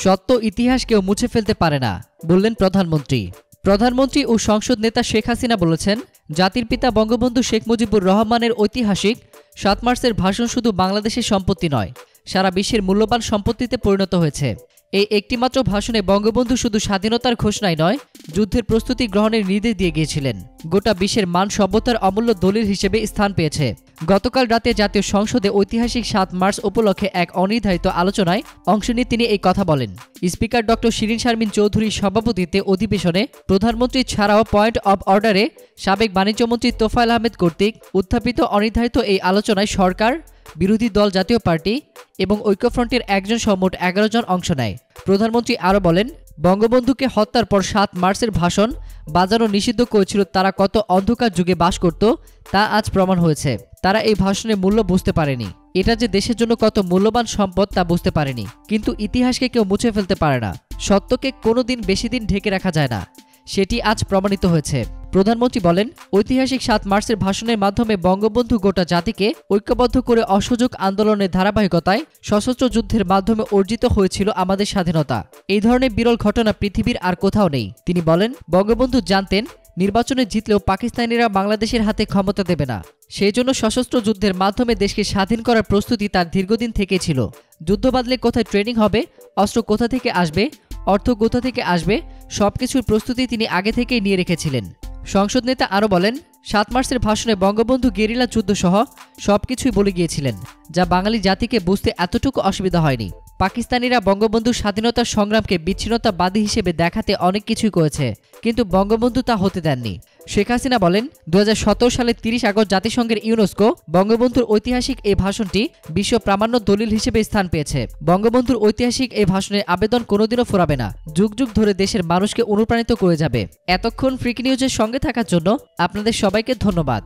সত্য ইতিহাস কেউ মুছে ফেলতে পারে না, বললেন প্রধানমন্ত্রী। প্রধানমন্ত্রী ও সংসদ নেতা শেখ হাসিনা বলেছেন, জাতির পিতা বঙ্গবন্ধু শেখ মুজিবুর রহমানের ঐতিহাসিক ৭ মার্চের ভাষণ শুধু বাংলাদেশের সম্পত্তি নয়, সারা বিশ্বের মূল্যবান সম্পত্তিতে পরিণত হয়েছে। এই একটিমাত্র ভাষণে বঙ্গবন্ধু শুধু স্বাধীনতার ঘোষণাই নয়, যুদ্ধের প্রস্তুতি গ্রহণের নির্দেশ দিয়ে গিয়েছিলেন। গোটা বিশ্বের মান সভ্যতার অমূল্য দলিল হিসেবে স্থান পেয়েছে। গতকাল রাতে জাতীয় সংসদে ঐতিহাসিক ৭ মার্চ উপলক্ষে এক অনির্ধারিত আলোচনায় অংশ নিয়ে তিনি এই কথা বলেন। স্পিকার ডক্টর শিরীন শারমিন চৌধুরীর সভাপতিত্বে অধিবেশনে প্রধানমন্ত্রী ছাড়াও পয়েন্ট অব অর্ডারে সাবেক বাণিজ্যমন্ত্রী তোফায়েল আহমেদ কর্তৃক উত্থাপিত অনির্ধারিত এই আলোচনায় সরকার, বিরোধী দল জাতীয় পার্টি এবং ঐক্যফ্রন্টের একজন সহ মোট ১১ জন অংশ নেয়। প্রধানমন্ত্রী আরও বলেন, বঙ্গবন্ধুকে হত্যার পর ৭ মার্চের ভাষণ বাজানো নিষিদ্ধ করেছিল তারা কত অন্ধকার যুগে বাস করত তা আজ প্রমাণ হয়েছে। তারা এই ভাষণের মূল্য বুঝতে পারেনি, এটা যে দেশের জন্য কত মূল্যবান সম্পদ তা বুঝতে পারেনি। কিন্তু ইতিহাসকে কেউ মুছে ফেলতে পারে না, সত্যকে কোনোদিন বেশি দিন ঢেকে রাখা যায় না, সেটি আজ প্রমাণিত হয়েছে। প্রধানমন্ত্রী বলেন, ঐতিহাসিক ৭ মার্চের ভাষণের মাধ্যমে বঙ্গবন্ধু গোটা জাতিকে ঐক্যবদ্ধ করে অসহযোগ আন্দোলনের ধারাবাহিকতায় সশস্ত্র যুদ্ধের মাধ্যমে অর্জিত হয়েছিল আমাদের স্বাধীনতা। এই ধরনের বিরল ঘটনা পৃথিবীর আর কোথাও নেই। তিনি বলেন, বঙ্গবন্ধু জানতেন নির্বাচনে জিতলেও পাকিস্তানিরা বাংলাদেশের হাতে ক্ষমতা দেবে না। সেই জন্য সশস্ত্র যুদ্ধের মাধ্যমে দেশকে স্বাধীন করার প্রস্তুতি তার দীর্ঘদিন থেকেই ছিল। যুদ্ধ বাঁধলে কোথায় ট্রেনিং হবে, অস্ত্র কোথা থেকে আসবে, অর্থ কোথা থেকে আসবে, সবকিছুর প্রস্তুতি তিনি আগে থেকেই নিয়ে রেখেছিলেন। সংসদ নেতা আরও বলেন, ৭ মার্চের ভাষণে বঙ্গবন্ধু গেরিলা যুদ্ধ সহ সবকিছুই বলে গিয়েছিলেন, যা বাঙালি জাতিকে বুঝতে এতটুকু অসুবিধা হয়নি। পাকিস্তানিরা বঙ্গবন্ধুর স্বাধীনতার সংগ্রামকে বিচ্ছিন্নতাবাদী হিসেবে দেখাতে অনেক কিছুই করেছে, কিন্তু বঙ্গবন্ধু তা হতে দেননি। শেখ হাসিনা বলেন, ২০১৭ সালের ৩০ আগস্ট জাতিসংঘের ইউনেস্কো বঙ্গবন্ধুর ঐতিহাসিক এই ভাষণটি বিশ্ব প্রামাণ্য দলিল হিসেবে স্থান পেয়েছে। বঙ্গবন্ধুর ঐতিহাসিক এই ভাষণের আবেদন কোনোদিনও ফুরাবে না, যুগ যুগ ধরে দেশের মানুষকে অনুপ্রাণিত করে যাবে। এতক্ষণ ফ্রিকি নিউজের সঙ্গে থাকার জন্য আপনাদের সবাইকে ধন্যবাদ।